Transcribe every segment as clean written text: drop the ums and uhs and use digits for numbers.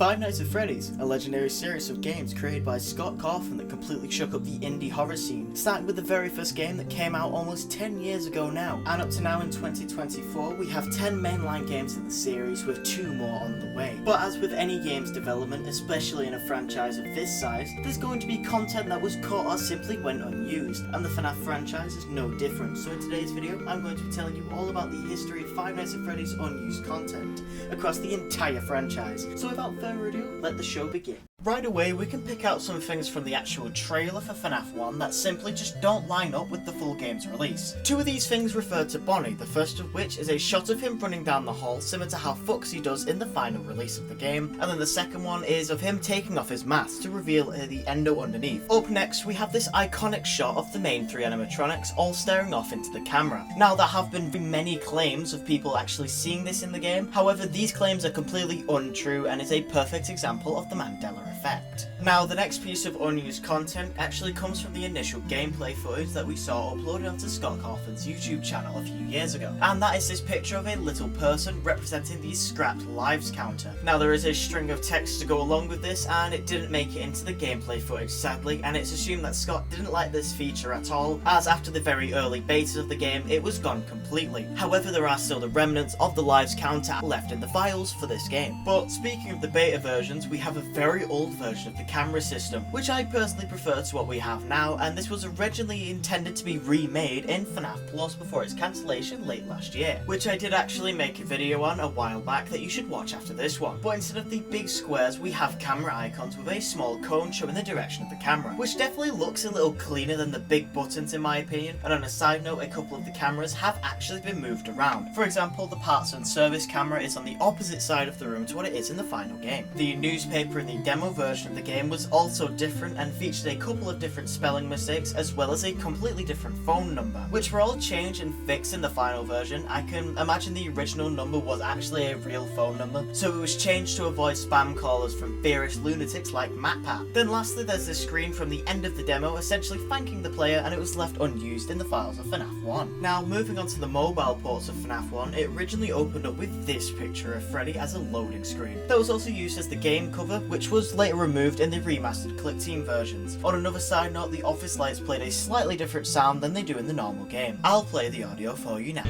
Five Nights at Freddy's, a legendary series of games created by Scott Cawthon that completely shook up the indie horror scene, starting with the very first game that came out almost 10 years ago now. And up to now in 2024, we have 10 mainline games in the series with 2 more on the way. But as with any game's development, especially in a franchise of this size, there's going to be content that was cut or simply went unused, and the FNAF franchise is no different. So in today's video, I'm going to be telling you all about the history of Five Nights at Freddy's unused content across the entire franchise. So without further ado, let the show begin. Right away, we can pick out some things from the actual trailer for FNAF 1 that simply just don't line up with the full game's release. 2 of these things refer to Bonnie, the first of which is a shot of him running down the hall similar to how Foxy does in the final release of the game, and then the second one is of him taking off his mask to reveal the endo underneath. Up next, we have this iconic shot of the main 3 animatronics all staring off into the camera. Now, there have been many claims of people actually seeing this in the game, however these claims are completely untrue and is a perfect example of the Mandela effect. Now, the next piece of unused content actually comes from the initial gameplay footage that we saw uploaded onto Scott Cawthon's YouTube channel a few years ago, and that is this picture of a little person representing the scrapped lives counter. Now, there is a string of text to go along with this, and it didn't make it into the gameplay footage sadly, and it's assumed that Scott didn't like this feature at all, as after the very early betas of the game it was gone completely. However, there are still the remnants of the lives counter left in the files for this game. But speaking of the beta versions, we have a very old version of the camera system, which I personally prefer to what we have now, and this was originally intended to be remade in FNAF Plus before its cancellation late last year, which I did actually make a video on a while back that you should watch after this one. But instead of the big squares, we have camera icons with a small cone showing the direction of the camera, which definitely looks a little cleaner than the big buttons in my opinion. And on a side note, a couple of the cameras have actually been moved around. For example, the parts and service camera is on the opposite side of the room to what it is in the final game. The newspaper in the demo version of the game was also different and featured a couple of different spelling mistakes as well as a completely different phone number, which were all changed and fixed in the final version. I can imagine the original number was actually a real phone number, so it was changed to avoid spam callers from fierce lunatics like MatPat. Then lastly, there's this screen from the end of the demo essentially thanking the player, and it was left unused in the files of FNAF 1. Now, moving on to the mobile ports of FNAF 1, it originally opened up with this picture of Freddy as a loading screen. That was also used as the game cover, which was later removed in the remastered Click Team versions. On another side note, the office lights played a slightly different sound than they do in the normal game. I'll play the audio for you now.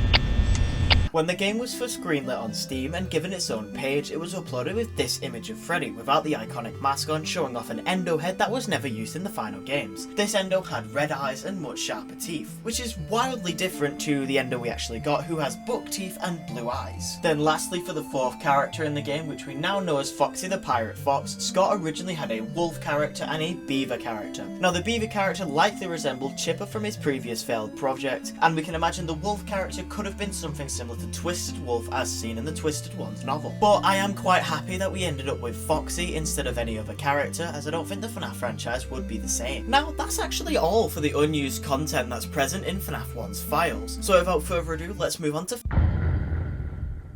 When the game was first greenlit on Steam and given its own page, it was uploaded with this image of Freddy without the iconic mask on, showing off an endo head that was never used in the final games. This endo had red eyes and much sharper teeth, which is wildly different to the endo we actually got, who has buck teeth and blue eyes. Then lastly, for the 4th character in the game, which we now know as Foxy the Pirate Fox, Scott originally had a wolf character and a beaver character. Now, the beaver character likely resembled Chipper from his previous failed project, and we can imagine the wolf character could have been something similar to Twisted Wolf as seen in the Twisted Ones novel. But I am quite happy that we ended up with Foxy instead of any other character, as I don't think the FNAF franchise would be the same. Now, that's actually all for the unused content that's present in FNAF 1's files. So without further ado, let's move on to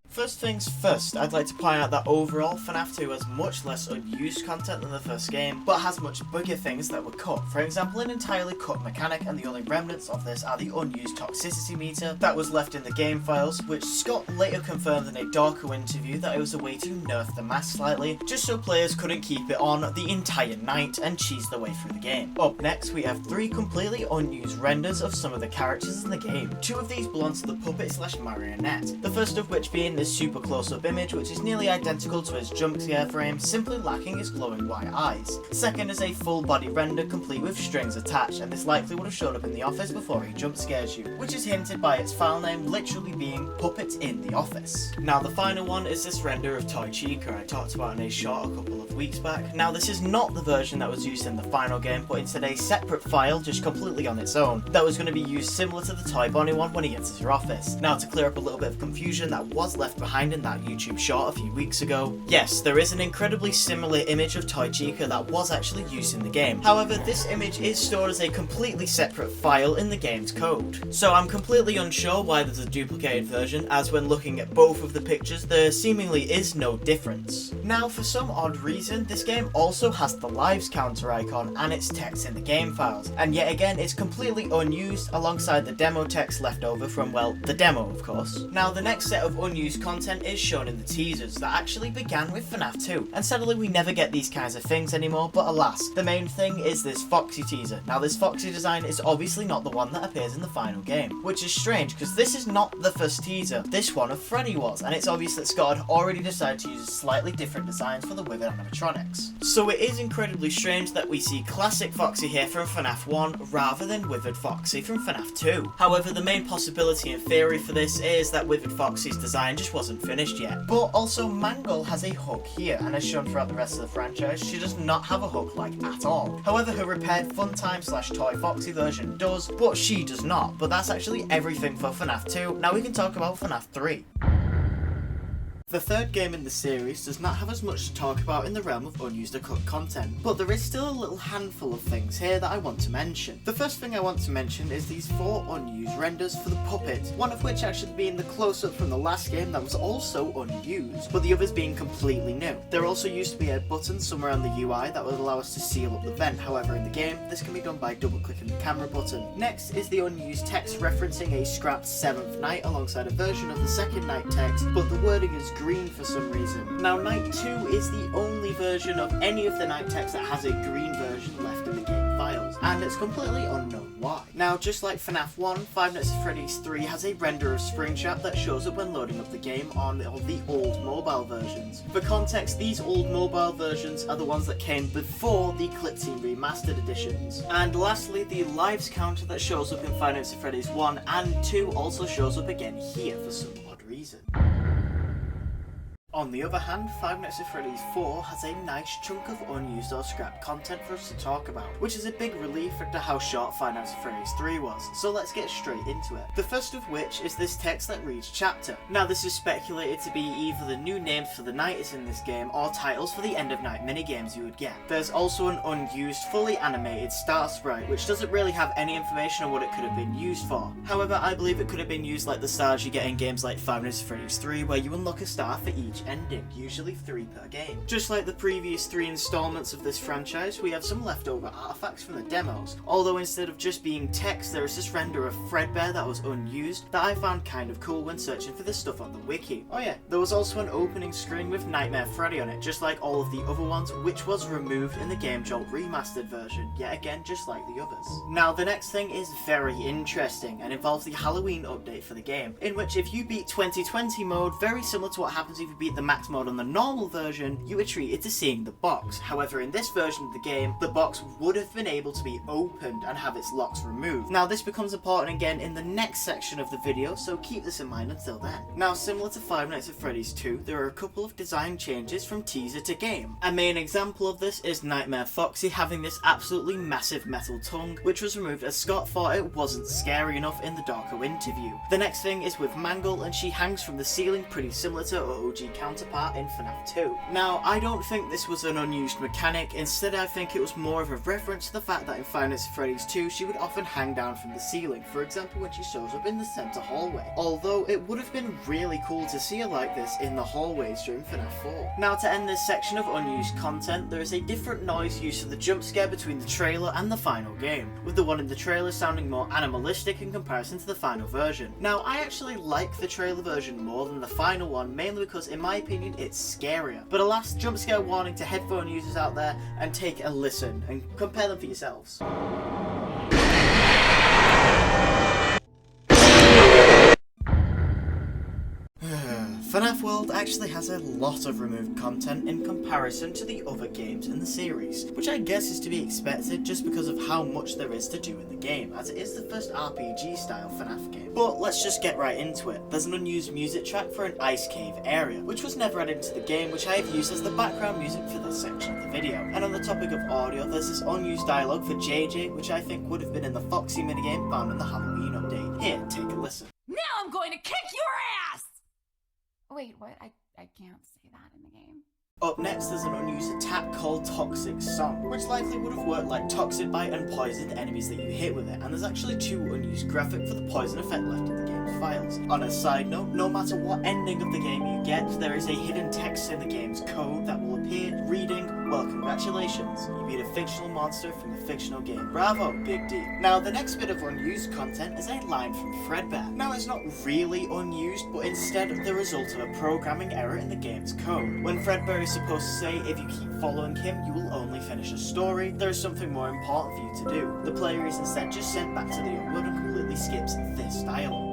first things first. I'd like to point out that overall FNAF 2 has much less unused content than the first game, but has much bigger things that were cut. For example, an entirely cut mechanic, and the only remnants of this are the unused toxicity meter that was left in the game files, which Scott later confirmed in a Darko interview that it was a way to nerf the mask slightly, just so players couldn't keep it on the entire night and cheese their way through the game. Up next, we have 3 completely unused renders of some of the characters in the game. 2 of these belong to the puppet / marionette, the first of which being this super close-up image, which is nearly identical to his jump scare frame, simply lacking his glowing white eyes. Second is a full body render complete with strings attached, and this likely would have shown up in the office before he jump scares you, which is hinted by its file name literally being Puppets in the Office. Now, the final one is this render of Toy Chica I talked about in a short a couple of weeks back. Now, this is not the version that was used in the final game, but instead a separate file just completely on its own that was going to be used similar to the Toy Bonnie one when he enters your office. Now, to clear up a little bit of confusion that was left behind in that YouTube short a few weeks ago, yes, there is an incredibly similar image of Toy Chica that was actually used in the game. However, this image is stored as a completely separate file in the game's code. So I'm completely unsure why there's a duplicated version, as when looking at both of the pictures, there seemingly is no difference. Now, for some odd reason, this game also has the lives counter icon and its text in the game files, and yet again, it's completely unused alongside the demo text left over from, well, the demo, of course. Now, the next set of unused content is shown in the teasers that actually began with FNAF 2, and sadly we never get these kinds of things anymore, but alas, the main thing is this Foxy teaser. Now this Foxy design is obviously not the one that appears in the final game, which is strange because this is not the first teaser. This one of Freddy was, and it's obvious that Scott had already decided to use slightly different designs for the withered animatronics. So it is incredibly strange that we see classic Foxy here from FNAF 1 rather than withered Foxy from FNAF 2. However, the main possibility in theory for this is that withered Foxy's design just wasn't finished yet. But also Mangle has a hook here, and as shown throughout the rest of the franchise, she does not have a hook like at all. However, her repaired Funtime/Toy Foxy version does, but she does not. But that's actually everything for FNAF 2. Now we can talk about FNAF 3. The third game in the series does not have as much to talk about in the realm of unused or cut content, but there is still a little handful of things here that I want to mention. The first thing I want to mention is these 4 unused renders for the puppet, one of which actually being the close-up from the last game that was also unused, but the others being completely new. There also used to be a button somewhere on the UI that would allow us to seal up the vent, however in the game this can be done by double-clicking the camera button. Next is the unused text referencing a scrapped 7th night alongside a version of the second night text, but the wording is green for some reason. Now Night 2 is the only version of any of the night text that has a green version left in the game files, and it's completely unknown why. Now just like FNAF 1, Five Nights at Freddy's 3 has a render of Springtrap that shows up when loading up the game on the old mobile versions. For context, these old mobile versions are the ones that came before the Clickteam Remastered editions. And lastly, the lives counter that shows up in Five Nights at Freddy's 1 and 2 also shows up again here for some odd reason. On the other hand, Five Nights at Freddy's 4 has a nice chunk of unused or scrapped content for us to talk about, which is a big relief after how short Five Nights at Freddy's 3 was, so let's get straight into it. The first of which is this text that reads chapter. Now this is speculated to be either the new names for the nights in this game or titles for the end of night minigames you would get. There's also an unused, fully animated star sprite, which doesn't really have any information on what it could have been used for. However, I believe it could have been used like the stars you get in games like Five Nights at Freddy's 3, where you unlock a star for each ending, usually 3 per game. Just like the previous 3 installments of this franchise, we have some leftover artifacts from the demos, although instead of just being text, there is this render of Fredbear that was unused that I found kind of cool when searching for this stuff on the wiki. Oh yeah, there was also an opening screen with Nightmare Freddy on it, just like all of the other ones, which was removed in the Game Jolt Remastered version, yet again just like the others. Now the next thing is very interesting and involves the Halloween update for the game, in which if you beat 2020 mode, very similar to what happens if you beat the max mode on the normal version, you were treated to seeing the box. However, in this version of the game, the box would have been able to be opened and have its locks removed. Now this becomes important again in the next section of the video, so keep this in mind until then. Now similar to Five Nights at Freddy's 2, there are a couple of design changes from teaser to game. A main example of this is Nightmare Foxy having this absolutely massive metal tongue, which was removed as Scott thought it wasn't scary enough in the Darko interview. The next thing is with Mangle, and she hangs from the ceiling pretty similar to her OG counterpart in FNAF 2. Now, I don't think this was an unused mechanic, instead I think it was more of a reference to the fact that in Five Nights at Freddy's 2 she would often hang down from the ceiling, for example when she shows up in the centre hallway. Although it would have been really cool to see her like this in the hallways during FNAF 4. Now to end this section of unused content, there is a different noise used for the jump scare between the trailer and the final game, with the one in the trailer sounding more animalistic in comparison to the final version. Now I actually like the trailer version more than the final one, mainly because in my opinion it's scarier. But alas, jump scare warning to headphone users out there, and take a listen and compare them for yourselves. FNAF World actually has a lot of removed content in comparison to the other games in the series, which I guess is to be expected just because of how much there is to do in the game, as it is the first RPG style FNAF game. But let's just get right into it. There's an unused music track for an ice cave area, which was never added into the game, which I have used as the background music for this section of the video. And on the topic of audio, there's this unused dialogue for JJ, which I think would have been in the Foxy minigame found in the Halloween update. Here, take a listen. Now I'm going to kick your ass! Wait, what? I can't say that in the game. Up next, there's an unused attack called Toxic Song, which likely would have worked like Toxic Bite and poisoned enemies that you hit with it, and there's actually 2 unused graphics for the poison effect left in the game's files. On a side note, no matter what ending of the game you get, there is a hidden text in the game's code that will appear reading, Well, congratulations, you beat a fictional monster from a fictional game. Bravo, big deal. Now, the next bit of unused content is a line from Fredbear. Now, it's not really unused, but instead the result of a programming error in the game's code. When Fredbear is supposed to say, if you keep following him, you will only finish a story, there is something more important for you to do. The player is instead just sent back to the upload and completely skips this dialogue.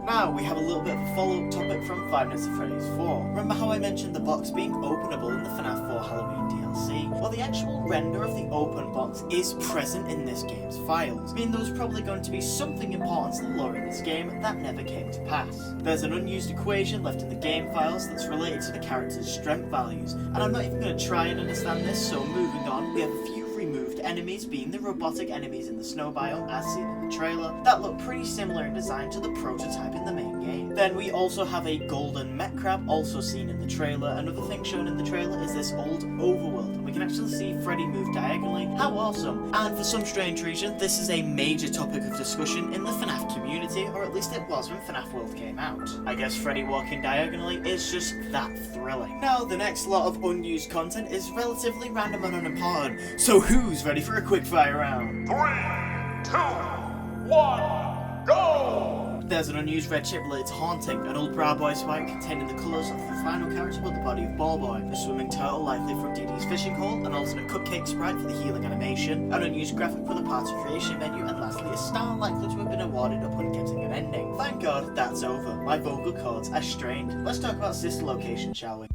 Now, we have a little bit of a follow-up topic from Five Nights at Freddy's 4. Remember how I mentioned the box being openable in the FNAF 4 Halloween DLC? Well, the actual render of the open box is present in this game's files, meaning there was probably going to be something important to the lore in this game that never came to pass. There's an unused equation left in the game files that's related to the character's strength values, and I'm not even going to try and understand this, so moving on, we have a few removed enemies, being the robotic enemies in the snow biome as seen in the trailer, that look pretty similar in design to the prototype in the main game. Then we also have a golden mech crab, also seen in the trailer. Another thing shown in the trailer is this old overworld, and we can actually see Freddy move diagonally. How awesome! And for some strange reason, this is a major topic of discussion in the FNAF community, or at least it was when FNAF World came out. I guess Freddy walking diagonally is just that thrilling. Now, the next lot of unused content is relatively random and unimportant, so who's ready for a quickfire round? 3, 2, 1, go! There's an unused red chip related to Haunting, an old brow boy sprite containing the colours of the final character with the body of Ball Boy, a swimming turtle likely from DD's fishing hole, an alternate cupcake sprite for the healing animation, an unused graphic for the party creation menu, and lastly a star likely to have been awarded upon getting an ending. Thank God, that's over. My vocal cords are strained. Let's talk about sister location, shall we?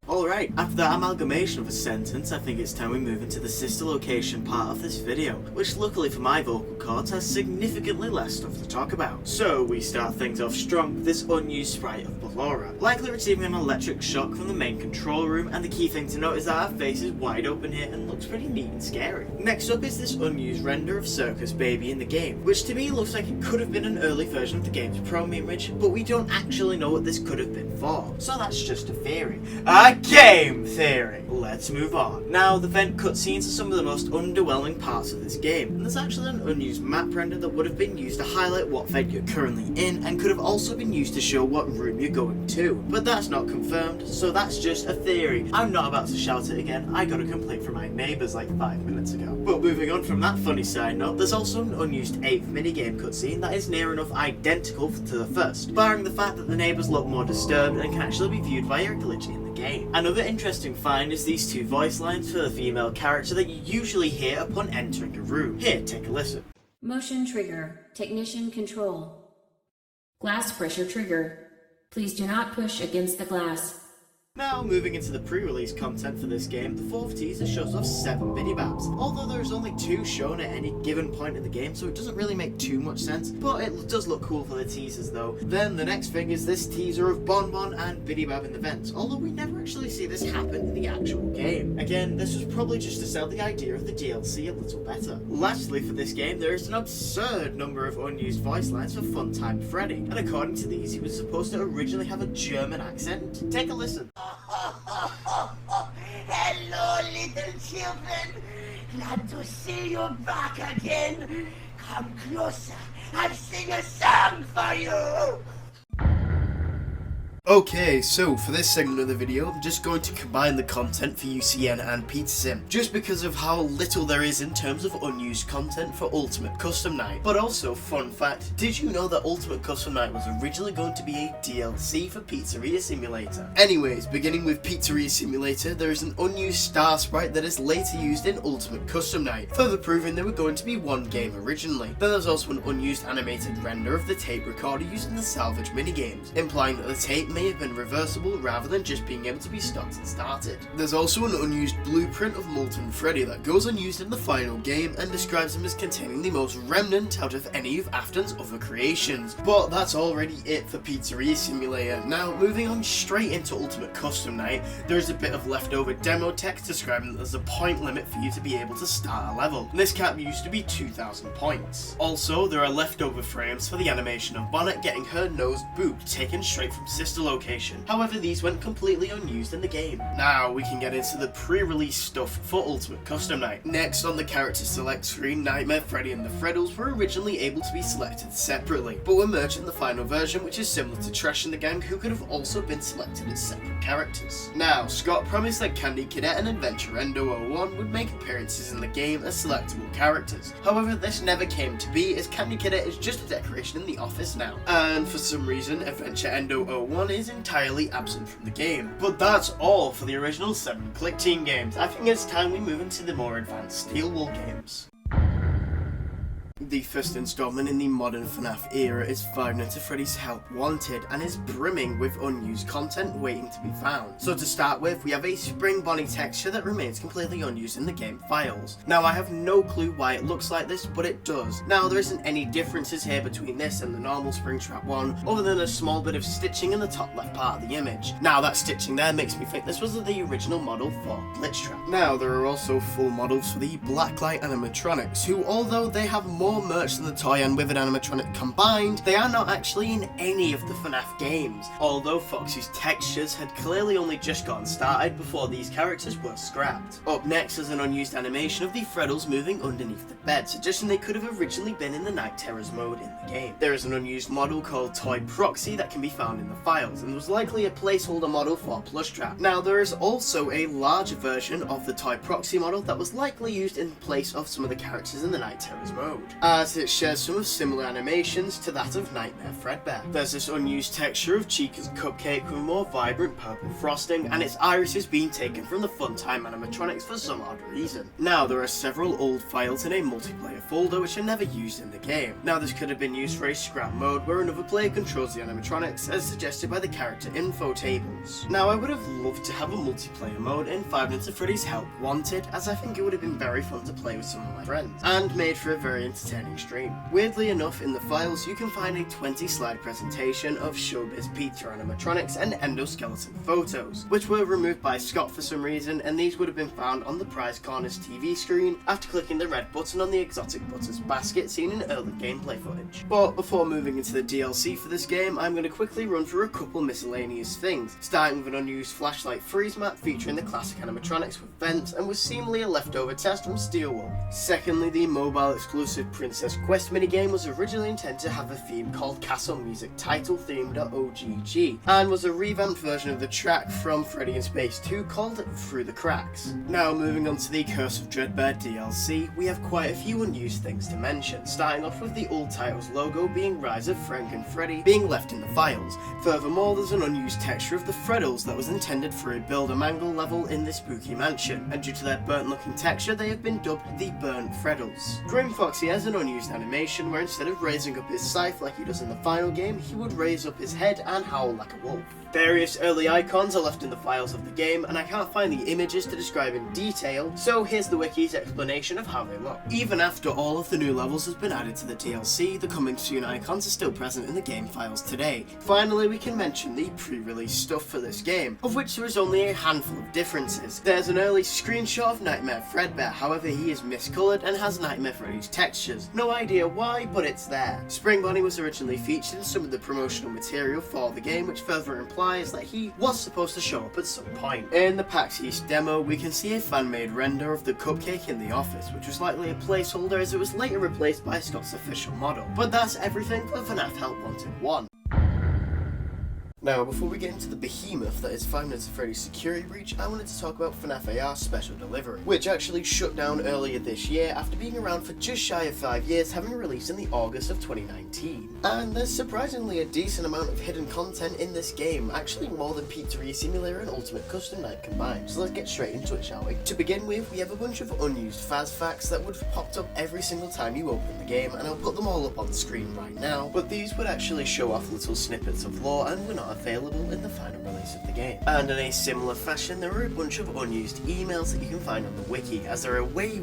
Alright, after that amalgamation of a sentence, I think it's time we move into the sister location part of this video, which luckily for my vocal cords has significantly less stuff to talk about. So we start things off strong with this unused sprite of Ballora, likely receiving an electric shock from the main control room, and the key thing to note is that her face is wide open here and looks pretty neat and scary. Next up is this unused render of Circus Baby in the game, which to me looks like it could have been an early version of the game's promo image, but we don't actually know what this could have been for, so that's just a theory. Game theory. Let's move on. Now, the vent cutscenes are some of the most underwhelming parts of this game, and there's actually an unused map render that would have been used to highlight what vent you're currently in, and could have also been used to show what room you're going to. But that's not confirmed, so that's just a theory. I'm not about to shout it again. I got a complaint from my neighbours like 5 minutes ago. But moving on from that funny side note, there's also an unused 8th minigame cutscene that is near enough identical to the first, barring the fact that the neighbours look more disturbed and can actually be viewed via a glitch in the game. Another interesting find is these two voice lines for the female character that you usually hear upon entering a room. Here, take a listen. Motion trigger. Technician control. Glass pressure trigger. Please do not push against the glass. Now, moving into the pre-release content for this game, the fourth teaser shows off 7 minibabs, although there's only 2 shown at any given point in the game, so it doesn't really make too much sense, but it does look cool for the teasers though. Then the next thing is this teaser of Bonbon and Bidybab in the vents, although we never actually see this happen in the actual game. Again, this was probably just to sell the idea of the DLC a little better. Lastly, for this game, there is an absurd number of unused voice lines for Funtime Freddy, and according to these, he was supposed to originally have a German accent. Take a listen. Hello, little children. Glad to see you back again. Come closer. I'll sing a song for you. Okay, so for this segment of the video, I'm just going to combine the content for UCN and PizzaSim, just because of how little there is in terms of unused content for Ultimate Custom Night. But also, fun fact, did you know that Ultimate Custom Night was originally going to be a DLC for Pizzeria Simulator? Anyways, beginning with Pizzeria Simulator, there is an unused star sprite that is later used in Ultimate Custom Night, further proving there were going to be one game originally. Then there's also an unused animated render of the tape recorder using the salvage minigames, implying that the tape may have been reversible rather than just being able to be stopped and started. There's also an unused blueprint of Molten Freddy that goes unused in the final game and describes him as containing the most remnant out of any of Afton's other creations. But that's already it for Pizzeria Simulator. Now, moving on straight into Ultimate Custom Night, there is a bit of leftover demo text describing that there's a point limit for you to be able to start a level. And this cap used to be 2,000 points. Also, there are leftover frames for the animation of Bonnet getting her nose booped, taken straight from Sister location. However, these went completely unused in the game. Now we can get into the pre-release stuff for Ultimate Custom Night. Next on the character select screen, Nightmare Freddy and the Freddles were originally able to be selected separately, but were merged in the final version, which is similar to Trash and the Gang, who could have also been selected as separate characters. Now, Scott promised that Candy Cadet and Adventure Endo 01 would make appearances in the game as selectable characters. However, this never came to be, as Candy Cadet is just a decoration in the office now. And for some reason, Adventure Endo 01 is entirely absent from the game. But that's all for the original 7-click team games. I think it's time we move into the more advanced Steel Wool games. The first installment in the modern FNAF era is Five Nights at Freddy's Help Wanted, and is brimming with unused content waiting to be found. So to start with, we have a Spring Bonnie texture that remains completely unused in the game files. Now I have no clue why it looks like this, but it does. Now there isn't any differences here between this and the normal Springtrap one, other than a small bit of stitching in the top left part of the image. Now that stitching there makes me think this was the original model for Glitchtrap. Now there are also full models for the Blacklight animatronics, who although they have more merch than the toy and Withered animatronic combined, they are not actually in any of the FNAF games, although Foxy's textures had clearly only just gotten started before these characters were scrapped. Up next is an unused animation of the Freddles moving underneath the bed, suggesting they could have originally been in the Night Terrors mode in the game. There is an unused model called Toy Proxy that can be found in the files, and was likely a placeholder model for Plushtrap. Now there is also a larger version of the Toy Proxy model that was likely used in place of some of the characters in the Night Terrors mode, as it shares some of similar animations to that of Nightmare Fredbear. There's this unused texture of Chica's cupcake with a more vibrant purple frosting, and its iris is being taken from the Funtime animatronics for some odd reason. Now there are several old files in a multiplayer folder which are never used in the game. Now this could have been used for a scrap mode where another player controls the animatronics, as suggested by the character info tables. Now I would have loved to have a multiplayer mode in Five Nights at Freddy's Help Wanted, as I think it would have been very fun to play with some of my friends, and made for a very entertaining stream. Weirdly enough, in the files you can find a 20-slide presentation of Showbiz Pizza animatronics and endoskeleton photos, which were removed by Scott for some reason, and these would have been found on the Prize Corner's TV screen after clicking the red button on the Exotic Butters basket seen in early gameplay footage. But before moving into the DLC for this game, I'm going to quickly run through a couple miscellaneous things, starting with an unused flashlight freeze map featuring the classic animatronics with vents and was seemingly a leftover test from Steel Wool. Secondly, the mobile exclusive Princess Quest minigame was originally intended to have a theme called Castle Music Title Theme.ogg, and was a revamped version of the track from Freddy in Space 2 called Through the Cracks. Now moving on to the Curse of Dreadbear DLC, we have quite a few unused things to mention, starting off with the old titles logo being Rise of Frank and Freddy being left in the files. Furthermore, there's an unused texture of the Freddles that was intended for a Build-A-Mangle level in the Spooky Mansion, and due to their burnt looking texture they have been dubbed the Burnt Freddles. Grim Foxy has an unused animation where instead of raising up his scythe like he does in the final game, he would raise up his head and howl like a wolf. Various early icons are left in the files of the game, and I can't find the images to describe in detail, so here's the wiki's explanation of how they look. Even after all of the new levels has been added to the DLC, the coming soon icons are still present in the game files today. Finally, we can mention the pre-release stuff for this game, of which there is only a handful of differences. There's an early screenshot of Nightmare Fredbear, however he is miscoloured and has Nightmare Freddy's textures. No idea why, but it's there. Spring Bonnie was originally featured in some of the promotional material for the game, which further implies that he was supposed to show up at some point. In the PAX East demo, we can see a fan-made render of the cupcake in the office, which was likely a placeholder as it was later replaced by Scott's official model. But that's everything for FNAF Help Wanted 1. Now, before we get into the behemoth that is Five Nights at Freddy's Security Breach, I wanted to talk about FNAF AR's Special Delivery, which actually shut down earlier this year after being around for just shy of 5 years, having released in the August of 2019. And there's surprisingly a decent amount of hidden content in this game, actually more than Pizzeria Simulator and Ultimate Custom Night combined, so let's get straight into it, shall we? To begin with, we have a bunch of unused Faz facts that would have popped up every single time you open the game, and I'll put them all up on the screen right now, but these would actually show off little snippets of lore and were not available in the final release of the game. And in a similar fashion, there are a bunch of unused emails that you can find on the wiki, as there are way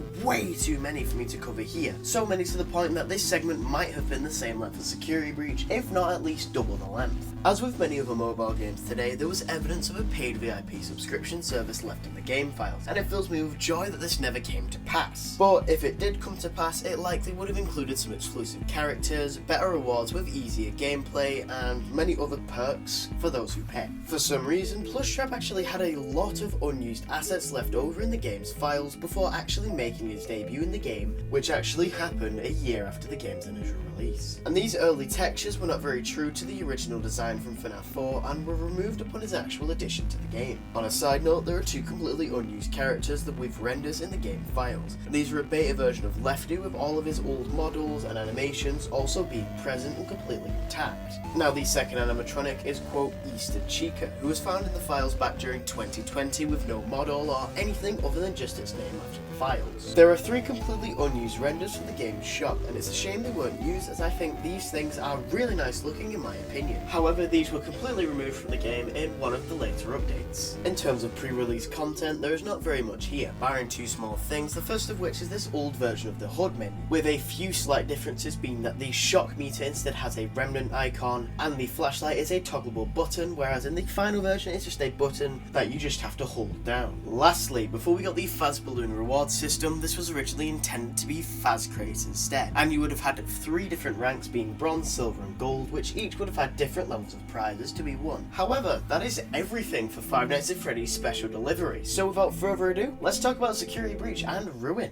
too many for me to cover here. So many to the point that this segment might have been the same length as Security Breach, if not at least double the length. As with many other mobile games today, there was evidence of a paid VIP subscription service left in the game files, and it fills me with joy that this never came to pass. But if it did come to pass, it likely would have included some exclusive characters, better rewards with easier gameplay, and many other perks Plus for those who pay. For some reason, Plushtrap actually had a lot of unused assets left over in the game's files before actually making its debut in the game, which actually happened a year after the game's initial release. And these early textures were not very true to the original design from FNAF 4 and were removed upon its actual addition to the game. On a side note, there are two completely unused characters that with renders in the game files. And these are a beta version of Lefty with all of his old models and animations also being present and completely intact. Now the second animatronic is quote Easter Chica, who was found in the files back during 2020 with no model or anything other than just its name after the files. There are three completely unused renders from the game's shop, and it's a shame they weren't used as I think these things are really nice looking in my opinion. However, these were completely removed from the game in one of the later updates. In terms of pre-release content, there is not very much here, barring two small things, the first of which is this old version of the HUD menu, with a few slight differences being that the shock meter instead has a remnant icon, and the flashlight is a toggleable button, whereas in the final version it's just a button that you just have to hold down. Lastly, before we got the Faz Balloon reward system, this was originally intended to be Faz crates instead, and you would have had 3 different ranks being bronze, silver and gold, which each would have had different levels of prizes to be won. However, that is everything for Five Nights at Freddy's special delivery, so without further ado, let's talk about Security Breach and Ruin.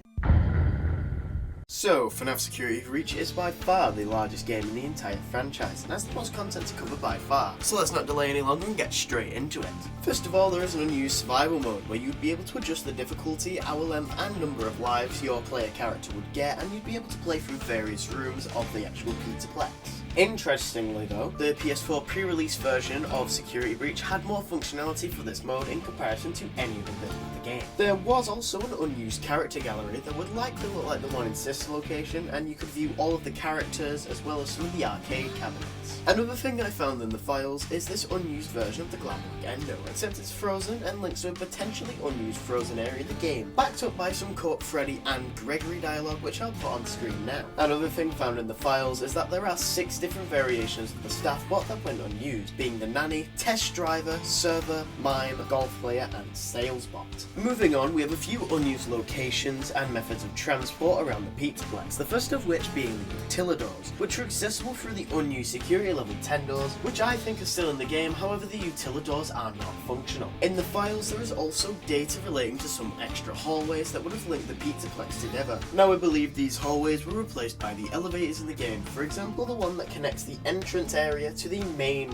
So, FNAF Security Breach is by far the largest game in the entire franchise, and has the most content to cover by far, so let's not delay any longer and get straight into it. First of all, there is an unused survival mode, where you'd be able to adjust the difficulty, hour length and number of lives your player character would get, and you'd be able to play through various rooms of the actual Pizzaplex. Interestingly though, the PS4 pre-release version of Security Breach had more functionality for this mode in comparison to any other bit of the game. There was also an unused character gallery that would likely look like the one in Sister Location, and you could view all of the characters as well as some of the arcade cabinets. Another thing I found in the files is this unused version of the Glamrock Endo, except it's frozen and links to a potentially unused frozen area of the game, backed up by some caught Freddy and Gregory dialogue which I'll put on screen now. Another thing found in the files is that there are 6 different variations of the staff bot that went unused, being the nanny, test driver, server, mime, golf player and sales bot. Moving on, we have a few unused locations and methods of transport around the Pizzaplex, the first of which being the Utilidors, which are accessible through the unused security level 10 doors, which I think are still in the game, however the Utilidors are not functional. In the files there is also data relating to some extra hallways that would have linked the Pizzaplex together. Now I believe these hallways were replaced by the elevators in the game, for example the one that connects the entrance area to the main,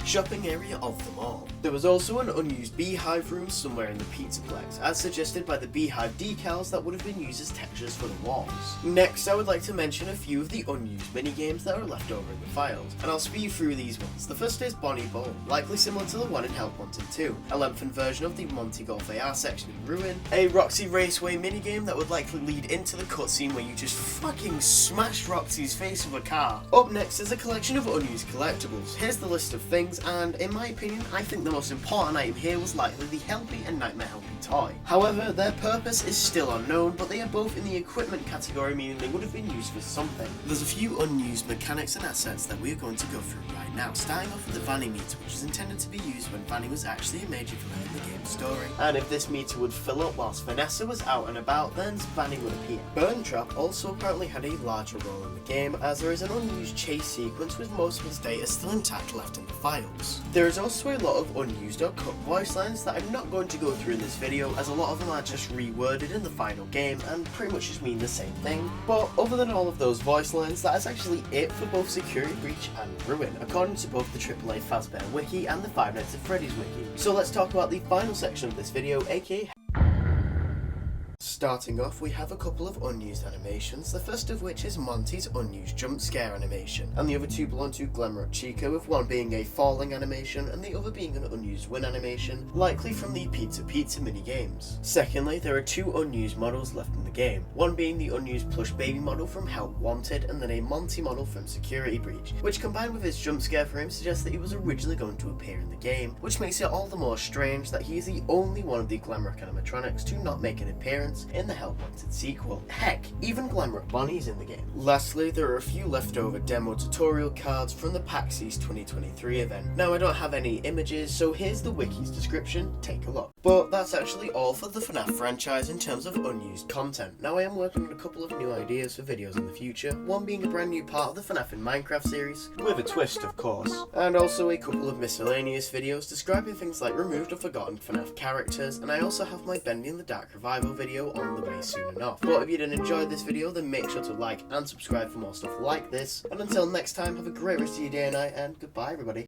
shopping area of the mall. There was also an unused beehive room somewhere in the Pizzaplex, as suggested by the beehive decals that would have been used as textures for the walls. Next, I would like to mention a few of the unused minigames that are left over in the files, and I'll speed through these ones. The first is Bonnie Bowl, likely similar to the one in Help Wanted 2, a lengthened version of the Monty Golf AR section in Ruin, a Roxy Raceway minigame that would likely lead into the cutscene where you just fucking smashed Roxy's face with a car. Up next is a collection of unused collectibles. Here's the list of things, and in my opinion, I think the most important item here was likely the Helpy and Nightmare Helpy toy. However, their purpose is still unknown, but they are both in the equipment category, meaning they would have been used for something. There's a few unused mechanics and assets that we are going to go through right now, starting off with the Vanny meter, which is intended to be used when Vanny was actually a major villain in the game's story. And if this meter would fill up whilst Vanessa was out and about, then Vanny would appear. Burn Trap also apparently had a larger role in the game, as there is an unused chase sequence with most of its data still intact left in the files. There is also a lot of unused or cut voice lines that I'm not going to go through in this video, as a lot of them are just reworded in the final game and pretty much just mean the same thing. But other than all of those voice lines, that is actually it for both Security Breach and Ruin, according to both the AAA Fazbear Wiki and the Five Nights at Freddy's Wiki. So let's talk about the final section of this video, aka Starting off, we have a couple of unused animations, the first of which is Monty's unused jump scare animation, and the other two belong to Glamrock Chica, with one being a falling animation and the other being an unused win animation, likely from the Pizza minigames. Secondly, there are 2 unused models left in the game, one being the unused plush baby model from Help Wanted, and then a Monty model from Security Breach, which combined with his jump scare frame suggests that he was originally going to appear in the game, which makes it all the more strange that he is the only one of the Glamrock animatronics to not make an appearance, in the Help Wanted sequel. Heck, even Glamrock Bonnie's in the game. Lastly, there are a few leftover demo tutorial cards from the PAX East 2023 event. Now, I don't have any images, so here's the wiki's description, take a look. But that's actually all for the FNAF franchise in terms of unused content. Now, I am working on a couple of new ideas for videos in the future, one being a brand new part of the FNAF in Minecraft series, with a twist of course, and also a couple of miscellaneous videos describing things like removed or forgotten FNAF characters, and I also have my Bendy in the Dark revival video on the way soon enough. But if you did enjoy this video, then make sure to like and subscribe for more stuff like this, and until next time, have a great rest of your day and night, and goodbye everybody.